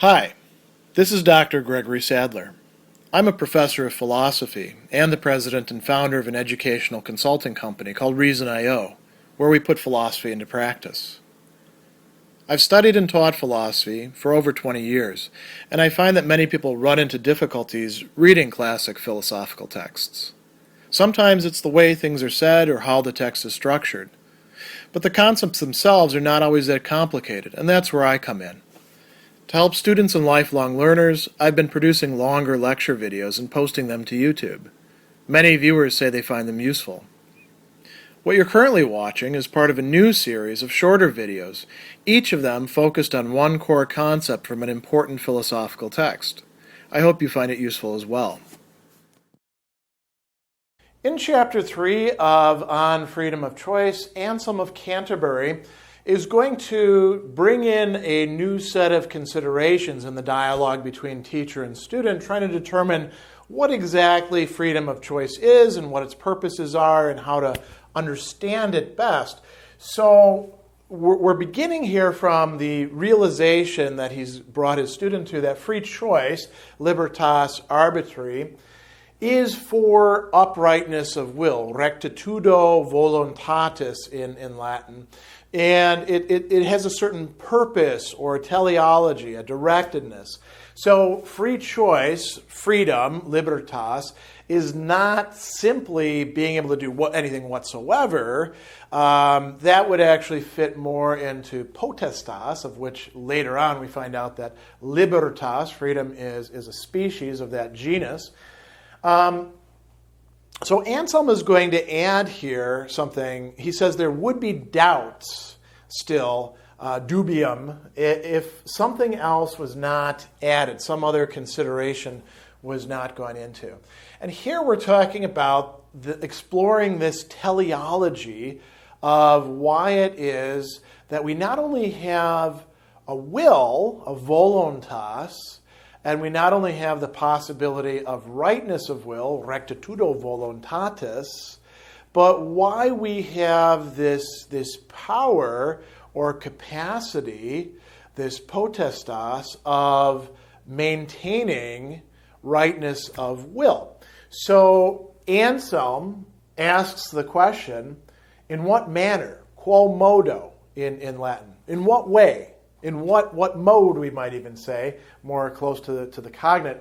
Hi, this is Dr. Gregory Sadler. I'm a professor of philosophy and the president and founder of an educational consulting company called Reason.io, where we put philosophy into practice. I've studied and taught philosophy for over 20 years, and I find that many people run into difficulties reading classic philosophical texts. Sometimes it's the way things are said or how the text is structured. But the concepts themselves are not always that complicated, and that's where I come in. To help students and lifelong learners, I've been producing longer lecture videos and posting them to YouTube. Many viewers say they find them useful. What you're currently watching is part of a new series of shorter videos, each of them focused on one core concept from an important philosophical text. I hope you find it useful as well. In Chapter 3 of On Freedom of Choice, Anselm of Canterbury is going to bring in a new set of considerations in the dialogue between teacher and student, trying to determine what exactly freedom of choice is and what its purposes are and how to understand it best. So we're beginning here from the realization that he's brought his student to, that free choice, libertas, arbitrii, is for uprightness of will, rectitudo, voluntatis in Latin. And it has a certain purpose or a teleology, a directedness. So free choice, freedom, libertas, is not simply being able to do anything whatsoever. That would actually fit more into potestas, of which later on we find out that libertas, freedom, is a species of that genus. So Anselm is going to add here something. He says there would be doubts still, dubium, if something else was not added, some other consideration was not gone into. And here we're talking about exploring this teleology of why it is that we not only have a will, a voluntas, and we not only have the possibility of rightness of will, rectitudo voluntatis, but why we have this power or capacity, this potestas, of maintaining rightness of will. So Anselm asks the question, in what manner, quo modo in Latin, in what way, in what mode, we might even say, more close to the cognate,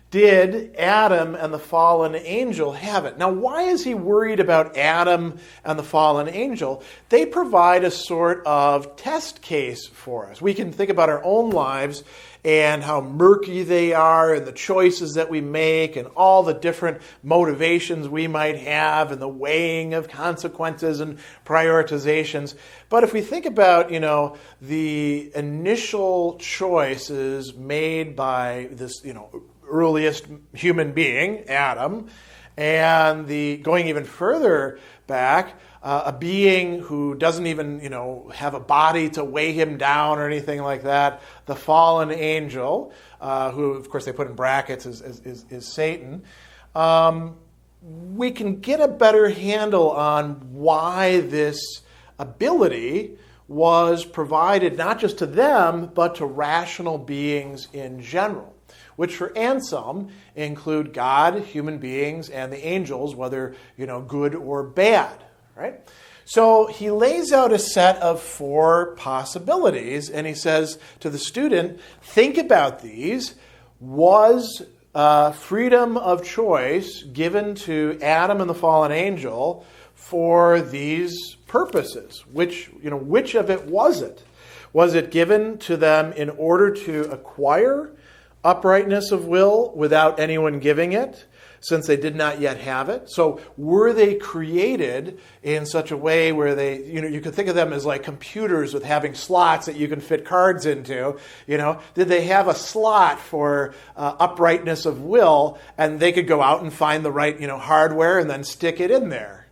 did Adam and the fallen angel have it? Now, why is he worried about Adam and the fallen angel? They provide a sort of test case for us. We can think about our own lives and how murky they are and the choices that we make and all the different motivations we might have and the weighing of consequences and prioritizations. But if we think about, the initial choices made by this, earliest human being, Adam, and going even further back, a being who doesn't even, have a body to weigh him down or anything like that, the fallen angel, who, of course, they put in brackets is Satan. We can get a better handle on why this ability was provided not just to them, but to rational beings in general, which for Anselm include God, human beings, and the angels, whether good or bad, right? So he lays out a set of 4 possibilities, and he says to the student, think about these. Was freedom of choice given to Adam and the fallen angel for these purposes? Which of it was it? Was it given to them in order to acquire uprightness of will without anyone giving it, since they did not yet have it? So were they created in such a way where they, you could think of them as like computers with having slots that you can fit cards into, Did they have a slot for uprightness of will, and they could go out and find the right, hardware and then stick it in there?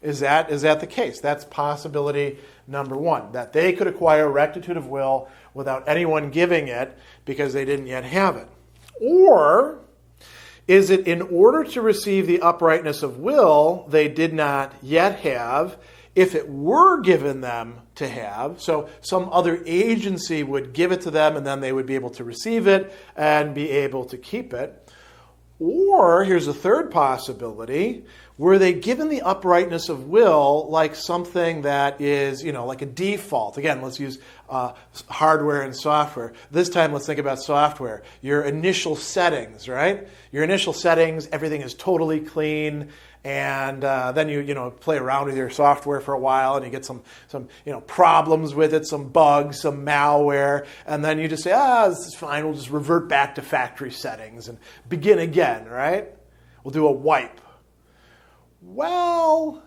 Is that the case? That's possibility number 1, that they could acquire rectitude of will without anyone giving it because they didn't yet have it. Or is it in order to receive the uprightness of will they did not yet have, If it were given them to have, so some other agency would give it to them and then they would be able to receive it and be able to keep it. Or, here's a third possibility, were they given the uprightness of will like something that is, like a default? Again, let's use hardware and software. This time, let's think about software. Your initial settings, right? Your initial settings, everything is totally clean. And then you play around with your software for a while, and you get some problems with it, some bugs, some malware, and then you just say, this is fine. We'll just revert back to factory settings and begin again, right? We'll do a wipe. Well,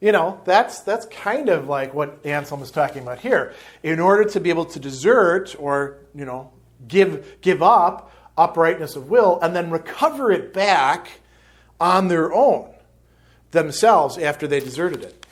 that's kind of like what Anselm is talking about here. In order to be able to desert or give up uprightness of will and then recover it back on their own, themselves, after they deserted it.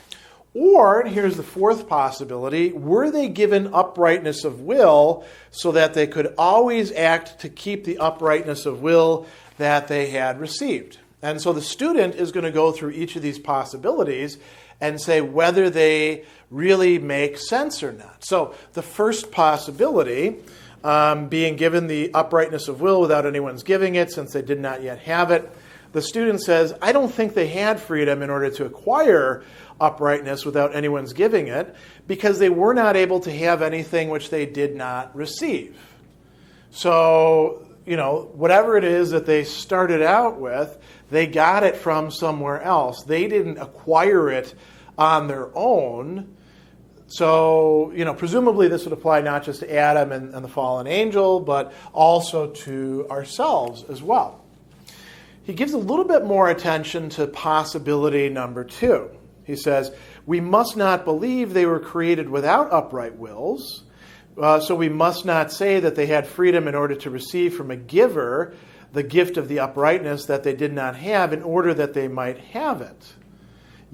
Or, and here's the fourth possibility, were they given uprightness of will so that they could always act to keep the uprightness of will that they had received? And so the student is going to go through each of these possibilities and say whether they really make sense or not. So the first possibility, being given the uprightness of will without anyone's giving it since they did not yet have it, the student says, I don't think they had freedom in order to acquire uprightness without anyone's giving it because they were not able to have anything which they did not receive. So, whatever it is that they started out with, they got it from somewhere else. They didn't acquire it on their own. So, presumably this would apply not just to Adam and the fallen angel, but also to ourselves as well. He gives a little bit more attention to possibility number 2. He says, we must not believe they were created without upright wills, so we must not say that they had freedom in order to receive from a giver the gift of the uprightness that they did not have in order that they might have it.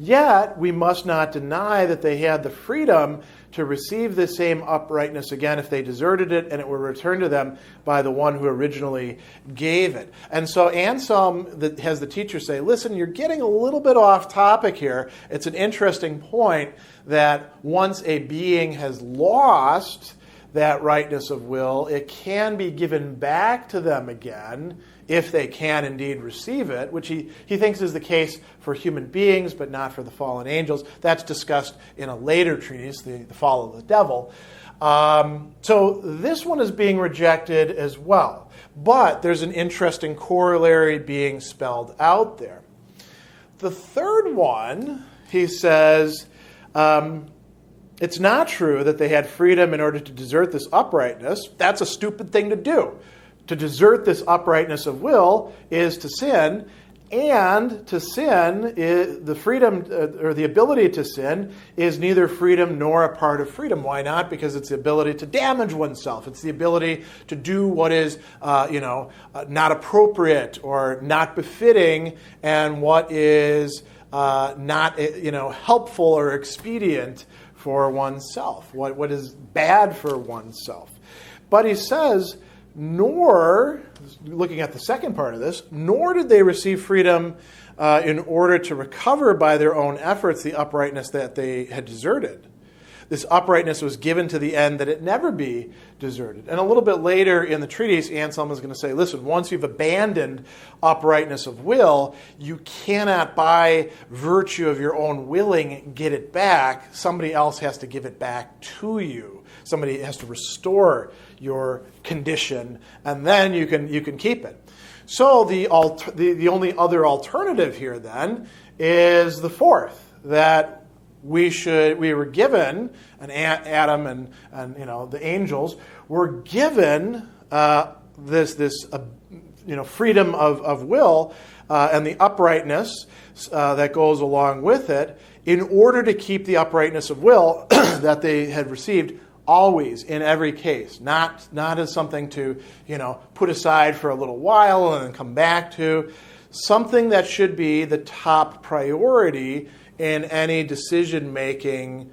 Yet, we must not deny that they had the freedom to receive the same uprightness again if they deserted it, and it were returned to them by the one who originally gave it. And so Anselm has the teacher say, listen, you're getting a little bit off topic here. It's an interesting point that once a being has lost that rightness of will, it can be given back to them again if they can indeed receive it, which he thinks is the case for human beings, but not for the fallen angels. That's discussed in a later treatise, the Fall of the Devil. So this one is being rejected as well. But there's an interesting corollary being spelled out there. The third one, he says, it's not true that they had freedom in order to desert this uprightness. That's a stupid thing to do. To desert this uprightness of will is to sin, and to sin, the freedom or the ability to sin is neither freedom nor a part of freedom. Why not? Because it's the ability to damage oneself. It's the ability to do what is, not appropriate or not befitting, and what is not, helpful or expedient for oneself. What is bad for oneself. But he says, nor, looking at the second part of this, nor did they receive freedom in order to recover by their own efforts the uprightness that they had deserted. This uprightness was given to the end that it never be deserted. And a little bit later in the treatise, Anselm is going to say, listen, once you've abandoned uprightness of will, you cannot by virtue of your own willing get it back. Somebody else has to give it back to you. Somebody has to restore your condition, and then you can keep it. So the only other alternative here then is the fourth, that we were given, and Adam and the angels were given this freedom of will and the uprightness that goes along with it, in order to keep the uprightness of will that they had received always, in every case, not as something to put aside for a little while and then come back to, something that should be the top priority in any decision-making,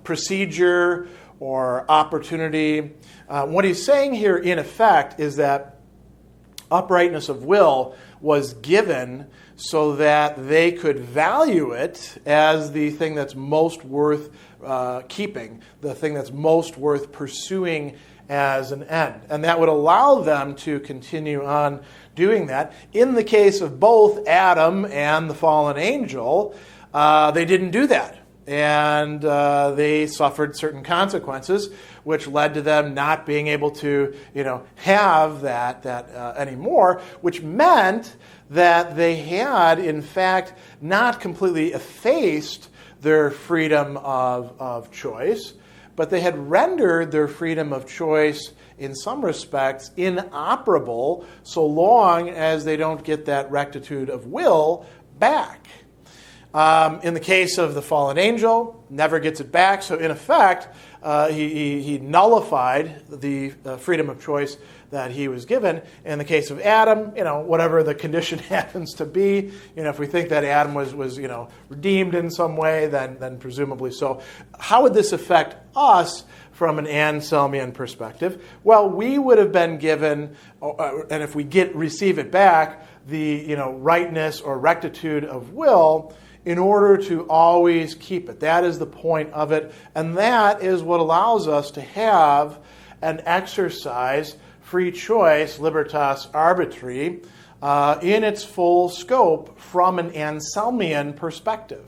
procedure or opportunity. What he's saying here, in effect, is that uprightness of will was given so that they could value it as the thing that's most worth keeping, the thing that's most worth pursuing as an end. And that would allow them to continue on doing that. In the case of both Adam and the fallen angel, they didn't do that. And they suffered certain consequences, which led to them not being able to, have that anymore, which meant that they had, in fact, not completely effaced their freedom of choice, but they had rendered their freedom of choice, in some respects, inoperable so long as they don't get that rectitude of will back. In the case of the fallen angel, never gets it back. So in effect, he nullified the freedom of choice that he was given. In the case of Adam, whatever the condition happens to be, if we think that Adam was redeemed in some way, then presumably so. How would this affect us from an Anselmian perspective? Well, we would have been given, and if we receive it back, the rightness or rectitude of will, in order to always keep it. That is the point of it. And that is what allows us to have and exercise free choice, libertas, arbitrii, in its full scope from an Anselmian perspective.